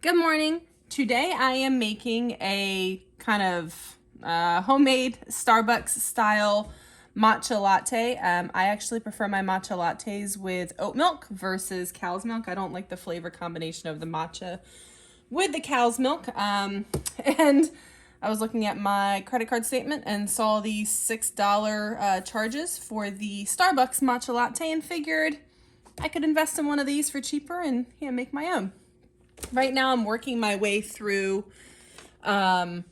Good morning. Today I am making a kind of homemade Starbucks style matcha latte. I actually prefer my matcha lattes with oat milk versus cow's milk. I don't like the flavor combination of the matcha with the cow's milk. And I was looking at my credit card statement and saw the $6 charges for the Starbucks matcha latte and figured I could invest in one of these for cheaper and make my own. Right now I'm working my way through one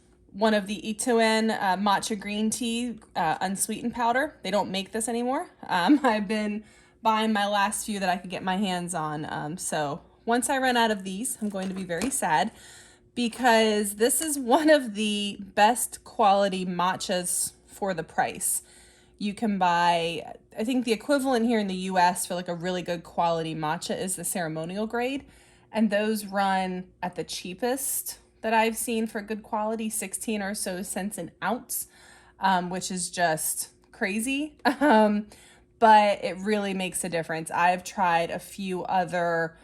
of the Itoen matcha green tea unsweetened powder. They don't make this anymore. I've been buying my last few that I could get my hands on. So once I run out of these, I'm going to be very sad because this is one of the best quality matchas for the price. You can buy, I think the equivalent here in the US for like a really good quality matcha is the ceremonial grade. And those run at the cheapest that I've seen for good quality, 16 or so cents an ounce, which is just crazy. But it really makes a difference. I've tried a few other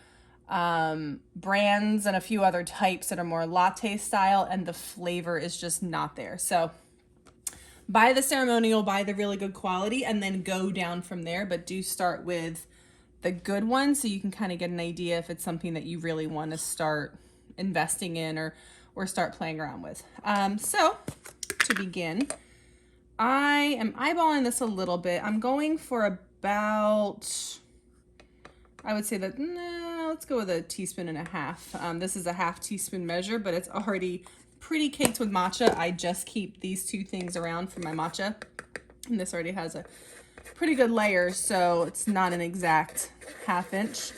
brands and a few other types that are more latte style, and the flavor is just not there. So buy the ceremonial, buy the really good quality, and then go down from there. But do start with the good one so you can kind of get an idea if it's something that you really want to start investing in or start playing around with. So to begin, I am eyeballing this a little bit. I'm going for about, I would say that, let's go with a teaspoon and a half. This is a half teaspoon measure, but it's already pretty caked with matcha. I just keep these two things around for my matcha. And this already has a pretty good layer, so it's not an exact ½ inch.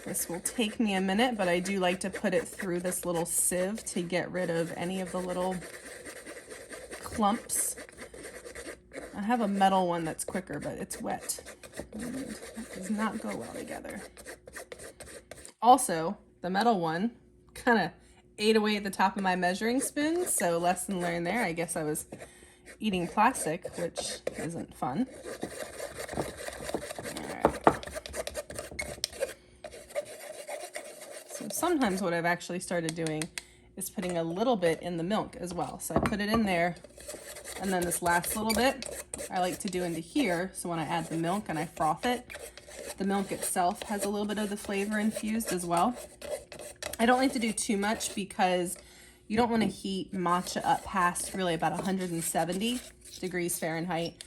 This will take me a minute, but I do like to put it through this little sieve to get rid of any of the little clumps. I have a metal one that's quicker, but it's wet and that does not go well together. Also, the metal one kind of ate away at the top of my measuring spoon, so lesson learned there. I guess I was eating plastic, which isn't fun. So sometimes what I've actually started doing is putting a little bit in the milk as well. So I put it in there, and then this last little bit I like to do into here, so when I add the milk and I froth it, the milk itself has a little bit of the flavor infused as well. I don't like to do too much because you don't want to heat matcha up past really about 170 degrees Fahrenheit.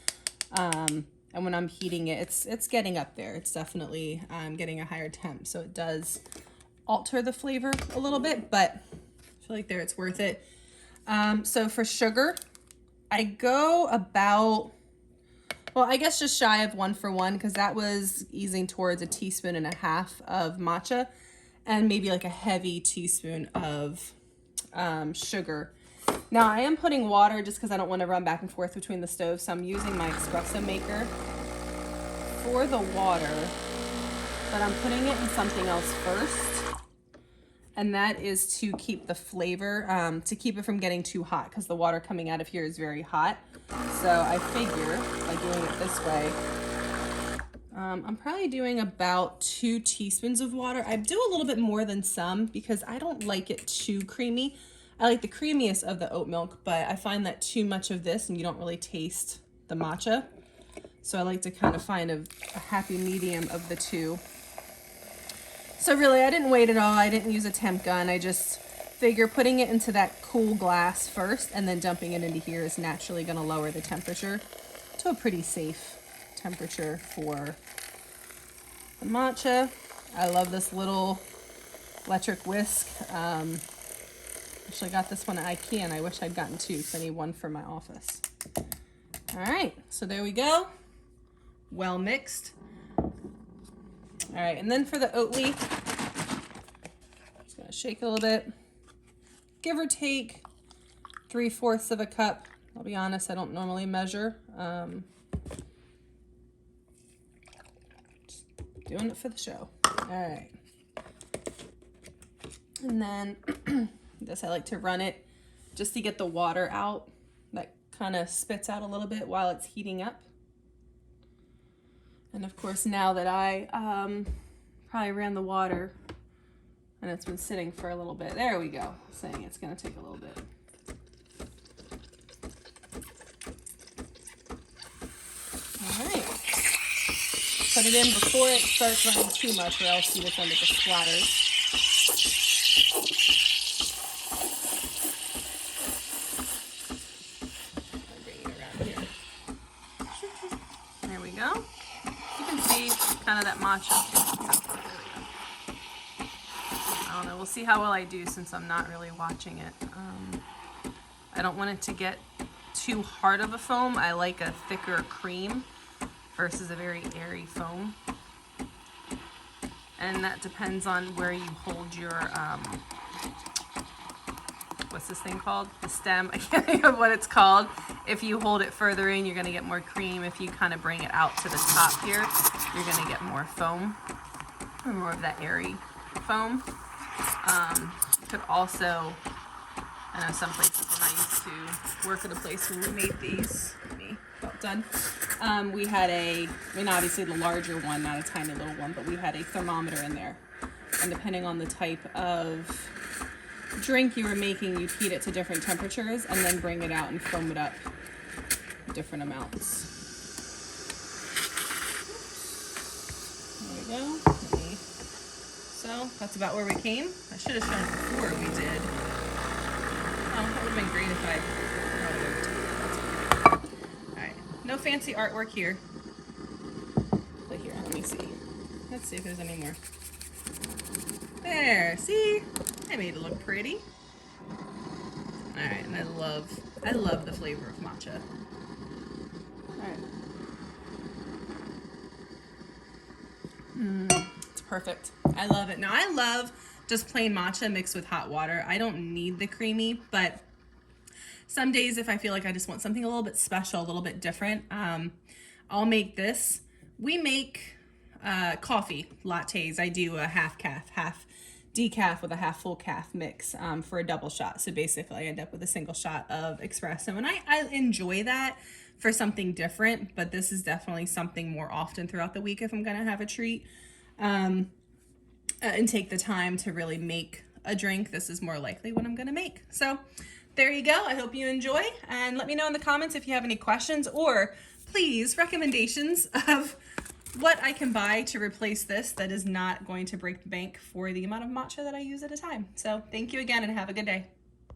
And when I'm heating it, it's getting up there. It's definitely getting a higher temp. So it does alter the flavor a little bit, but I feel like there it's worth it. So for sugar, I go about, well, I guess just shy of 1 for 1 because that was easing towards a teaspoon and a half of matcha and maybe like a heavy teaspoon of sugar. Now I am putting water just because I don't want to run back and forth between the stoves, so I'm using my espresso maker for the water, but I'm putting it in something else first, and that is to keep the flavor, to keep it from getting too hot because the water coming out of here is very hot. So I figure by doing it this way, I'm probably doing about 2 teaspoons of water. I do a little bit more than some because I don't like it too creamy. I like the creamiest of the oat milk, but I find that too much of this and you don't really taste the matcha. So I like to kind of find a happy medium of the two. So really, I didn't wait at all. I didn't use a temp gun. I just figure putting it into that cool glass first and then dumping it into here is naturally going to lower the temperature to a pretty safe temperature for the matcha. I love this little electric whisk. Actually got this one at IKEA and I wish I'd gotten 2 because I need 1 for my office. All right, so there we go. Well mixed. All right, and then for the Oatly, just gonna shake it a little bit. Give or take 3/4 of a cup. I'll be honest, I don't normally measure. Just doing it for the show. All right. And then this, I like to run it just to get the water out. That kind of spits out a little bit while it's heating up. And of course, now that I probably ran the water, And it's been sitting for a little bit. There we go, saying it's gonna take a little bit. All right. Put it in before it starts running too much, or else you just end up with splatters. There we go. You can see kind of that matcha. I don't know. We'll see how well I do since I'm not really watching it. I don't want it to get too hard of a foam. I like a thicker cream versus a very airy foam. And that depends on where you hold your, what's this thing called? The stem. I can't think of what it's called. If you hold it further in, you're going to get more cream. If you kind of bring it out to the top here, you're going to get more foam, or more of that airy foam. You could also, I know some places when I used to work at a place where we made these, about done. We had obviously the larger one, not a tiny little one, but we had a thermometer in there. And depending on the type of drink you were making, you'd heat it to different temperatures and then bring it out and foam it up different amounts. There we go. So that's about where we came. I should have shown before we did. Oh, that would have been great if I. Alright, no fancy artwork here. But here, let me see. Let's see if there's any more. There, see? I made it look pretty. Alright, and I love the flavor of matcha. Alright. It's perfect. I love it. Now I love just plain matcha mixed with hot water. I don't need the creamy, but some days if I feel like I just want something a little bit special, a little bit different, I'll make this. We make coffee lattes. I do a half decaf with a half full calf mix for a double shot. So basically I end up with a single shot of espresso, and I enjoy that for something different, but this is definitely something more often throughout the week if I'm gonna have a treat and take the time to really make a drink. This is more likely what I'm gonna make. So there you go. I hope you enjoy, and let me know in the comments if you have any questions, or please recommendations of what I can buy to replace this that is not going to break the bank for the amount of matcha that I use at a time. So thank you again and have a good day.